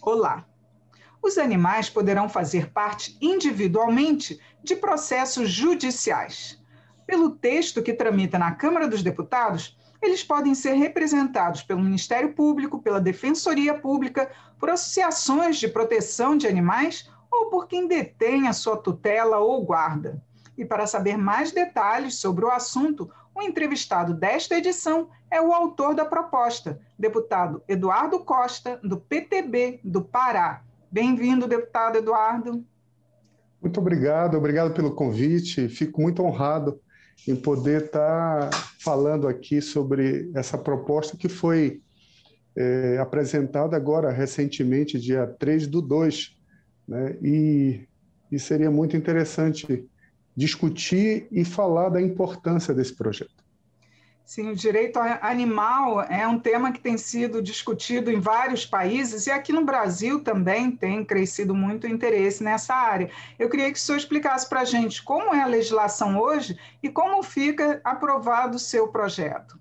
Olá! Os animais poderão fazer parte individualmente de processos judiciais. Pelo texto que tramita na Câmara dos Deputados, eles podem ser representados pelo Ministério Público, pela Defensoria Pública, por associações de proteção de animais ou por quem detém a sua tutela ou guarda. E para saber mais detalhes sobre o assunto, o entrevistado desta edição é o autor da proposta, deputado Eduardo Costa, do PTB do Pará. Bem-vindo, deputado Eduardo. Muito obrigado pelo convite. Fico muito honrado em poder estar falando aqui sobre essa proposta que foi apresentada agora recentemente, dia 3/2, né? E seria muito interessante discutir e falar da importância desse projeto. Sim, o direito animal é um tema que tem sido discutido em vários países e aqui no Brasil também tem crescido muito o interesse nessa área. Eu queria que o senhor explicasse para a gente como é a legislação hoje e como fica aprovado o seu projeto.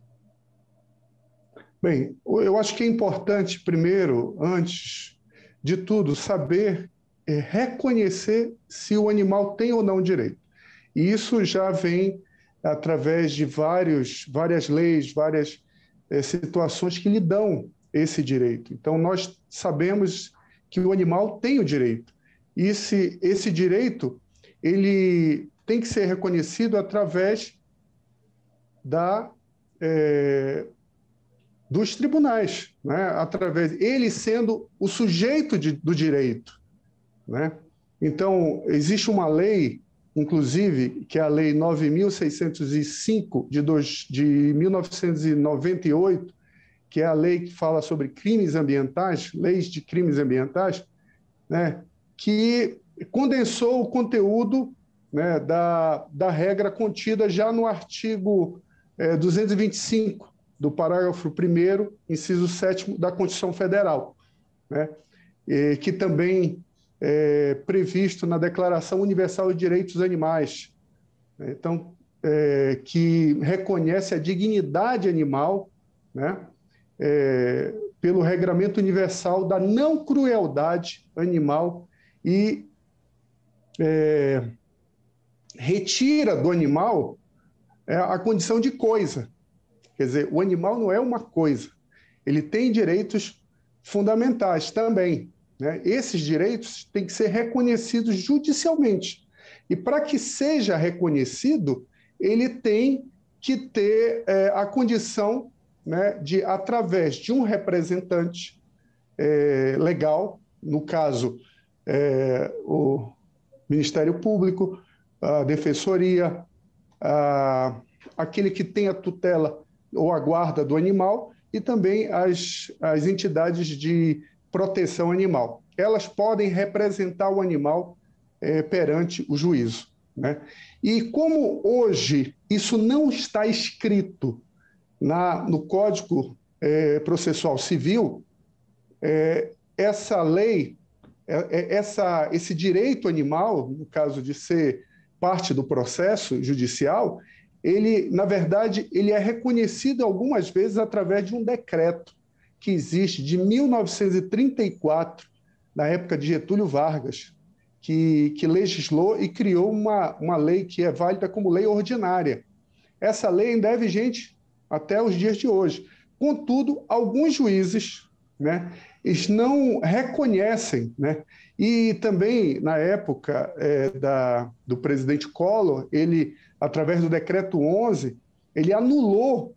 Bem, eu acho que é importante, primeiro, antes de tudo, saber reconhecer se o animal tem ou não direito. E isso já vem através de várias leis, várias situações que lhe dão esse direito. Então, nós sabemos que o animal tem o direito. E esse direito ele tem que ser reconhecido através dos tribunais, né? Através ele sendo o sujeito do direito, né? Então, existe uma lei, inclusive, que é a Lei 9.605 de 1998, que é a lei que fala sobre crimes ambientais, leis de crimes ambientais, né, que condensou o conteúdo, né, da regra contida já no artigo 225 do parágrafo 1º, inciso 7º da Constituição Federal, né, que também previsto na Declaração Universal de Direitos dos Animais. Então, que reconhece a dignidade animal, né, pelo Regramento Universal da Não Crueldade Animal e retira do animal a condição de coisa. Quer dizer, o animal não é uma coisa, ele tem direitos fundamentais também, né? Esses direitos têm que ser reconhecidos judicialmente. E para que seja reconhecido, ele tem que ter a condição, né, de, através de um representante legal, no caso, o Ministério Público, a Defensoria, aquele que tem a tutela ou a guarda do animal, e também as entidades de proteção animal. Elas podem representar o animal perante o juízo, né? E como hoje isso não está escrito no Código Processual Civil, essa lei, esse direito animal, no caso de ser parte do processo judicial, ele, na verdade, ele é reconhecido algumas vezes através de um decreto que existe de 1934, na época de Getúlio Vargas, que legislou e criou uma lei que é válida como lei ordinária. Essa lei ainda é vigente até os dias de hoje. Contudo, alguns juízes, né, eles não reconhecem, né? E também, na época do presidente Collor, ele, através do Decreto 11, ele anulou,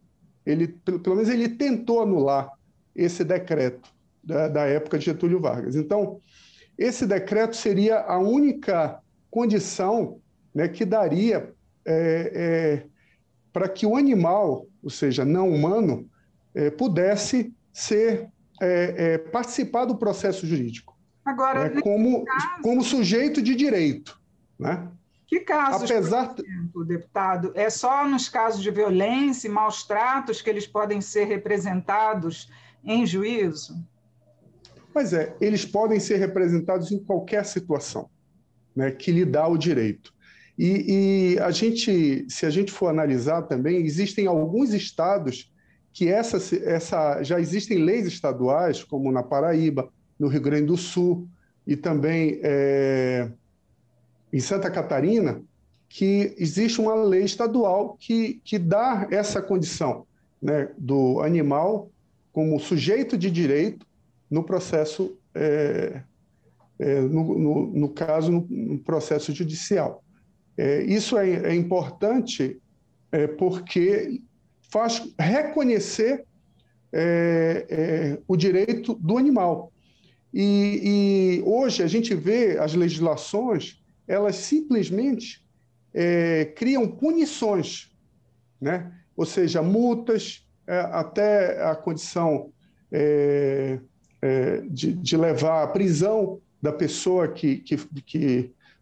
pelo menos ele tentou anular esse decreto da época de Getúlio Vargas. Então, esse decreto seria a única condição, né, que daria para que o animal, ou seja, não humano, pudesse participar do processo jurídico. Agora, como sujeito de direito, né? Que casos, por exemplo, deputado? É só nos casos de violência e maus tratos que eles podem ser representados em juízo? Mas eles podem ser representados em qualquer situação, né, que lhe dá o direito. E se a gente for analisar também, existem alguns estados que já existem leis estaduais, como na Paraíba, no Rio Grande do Sul e também em Santa Catarina, que existe uma lei estadual que dá essa condição, né, do animal como sujeito de direito no processo, no caso, no processo judicial. Isso é importante porque faz reconhecer o direito do animal. E hoje a gente vê as legislações, elas simplesmente criam punições, né? Ou seja, multas, até a condição de levar à prisão da pessoa que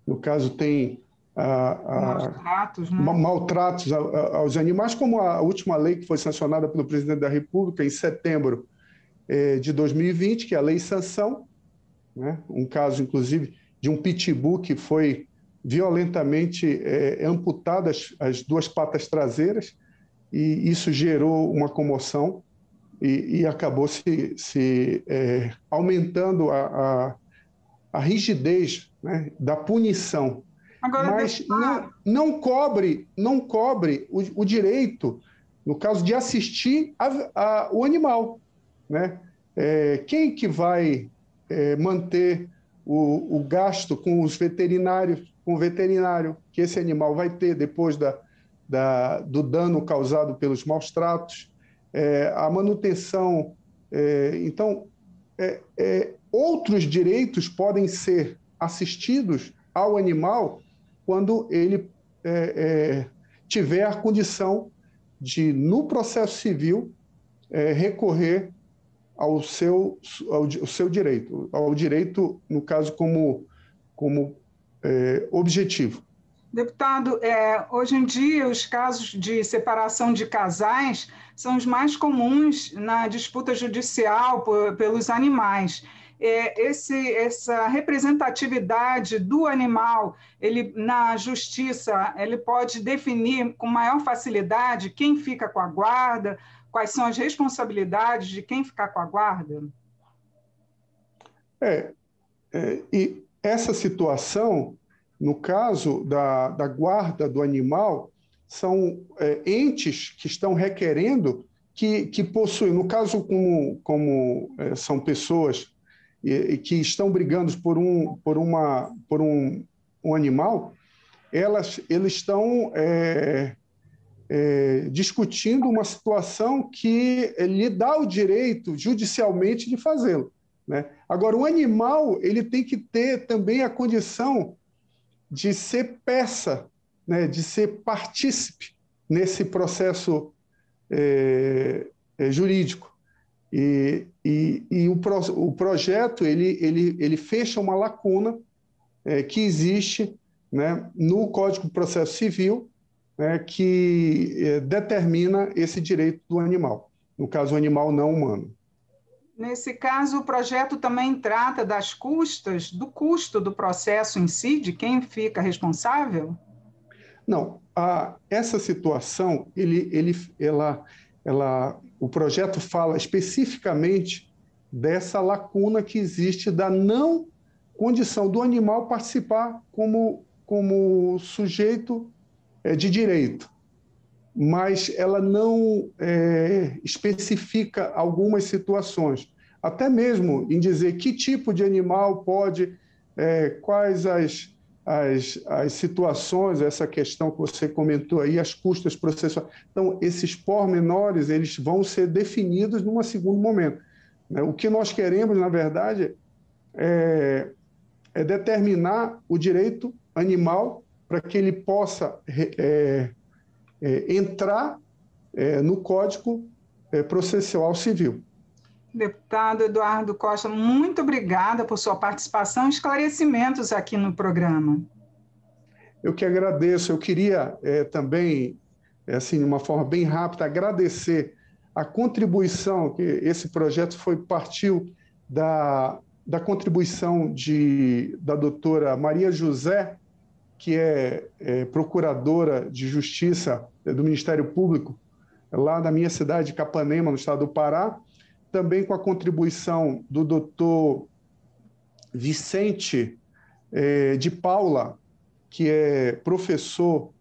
no caso, tem Maus tratos, né? maltratos aos animais, como a última lei que foi sancionada pelo presidente da República em setembro de 2020, que é a Lei Sanção, né? Um caso, inclusive, de um pitbull que foi violentamente amputado as duas patas traseiras, e isso gerou uma comoção e acabou se aumentando a rigidez, né, da punição. Agora, Mas não cobre o direito, no caso de assistir o animal, né? Quem que vai manter o gasto com os veterinários, com o veterinário que esse animal vai ter depois do dano causado pelos maus tratos, a manutenção. Então, outros direitos podem ser assistidos ao animal quando ele tiver a condição de, no processo civil, recorrer ao seu direito, ao direito, no caso, como objetivo. Deputado, hoje em dia os casos de separação de casais são os mais comuns na disputa judicial pelos animais. Essa representatividade do animal, na justiça, ele pode definir com maior facilidade quem fica com a guarda, quais são as responsabilidades de quem ficar com a guarda? E essa situação, no caso da guarda do animal, são entes que estão requerendo que possuem, no caso, como são pessoas que estão brigando por um animal, eles estão discutindo uma situação que lhe dá o direito judicialmente de fazê-lo, né? Agora, o animal ele tem que ter também a condição de ser peça, né, de ser partícipe nesse processo jurídico. E o projeto ele fecha uma lacuna que existe, né, no Código de Processo Civil, né, que determina esse direito do animal, no caso, o animal não humano. Nesse caso, o projeto também trata do custo do processo em si, de quem fica responsável? Não, essa situação, o projeto fala especificamente dessa lacuna que existe da não condição do animal participar como sujeito de direito, mas ela não especifica algumas situações, até mesmo em dizer que tipo de animal pode, quais as situações, essa questão que você comentou aí, as custas processuais. Então, esses pormenores, eles vão ser definidos num segundo momento, né? O que nós queremos, na verdade, é determinar o direito animal para que ele possa entrar no Código Processual Civil. Deputado Eduardo Costa, muito obrigada por sua participação e esclarecimentos aqui no programa. Eu que agradeço. Eu queria também, assim, de uma forma bem rápida, agradecer a contribuição que esse projeto partiu da contribuição da doutora Maria José, que é procuradora de Justiça do Ministério Público, lá na minha cidade de Capanema, no estado do Pará, também com a contribuição do doutor Vicente de Paula, que é professor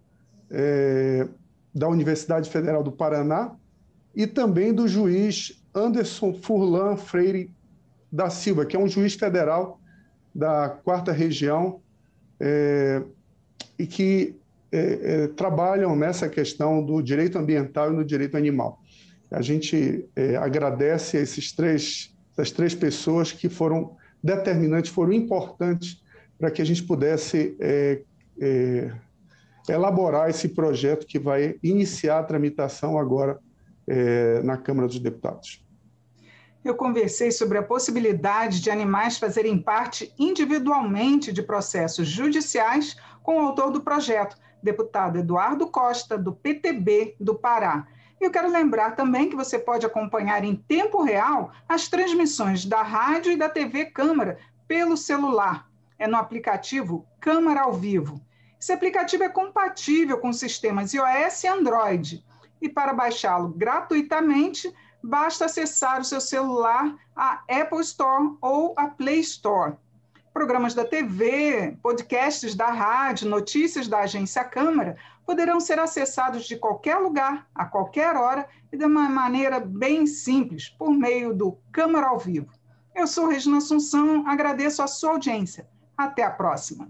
da Universidade Federal do Paraná, e também do juiz Anderson Furlan Freire da Silva, que é um juiz federal da 4ª Região e que trabalham nessa questão do direito ambiental e no direito animal. A gente agradece a essas três pessoas que foram determinantes, foram importantes para que a gente pudesse elaborar esse projeto que vai iniciar a tramitação agora na Câmara dos Deputados. Eu conversei sobre a possibilidade de animais fazerem parte individualmente de processos judiciais com o autor do projeto, deputado Eduardo Costa, do PTB do Pará. Eu quero lembrar também que você pode acompanhar em tempo real as transmissões da rádio e da TV Câmara pelo celular. É no aplicativo Câmara ao Vivo. Esse aplicativo é compatível com sistemas iOS e Android. E para baixá-lo gratuitamente, basta acessar o seu celular a Apple Store ou a Play Store. Programas da TV, podcasts da rádio, notícias da Agência Câmara poderão ser acessados de qualquer lugar, a qualquer hora e de uma maneira bem simples, por meio do Câmara ao Vivo. Eu sou Regina Assunção, agradeço a sua audiência. Até a próxima.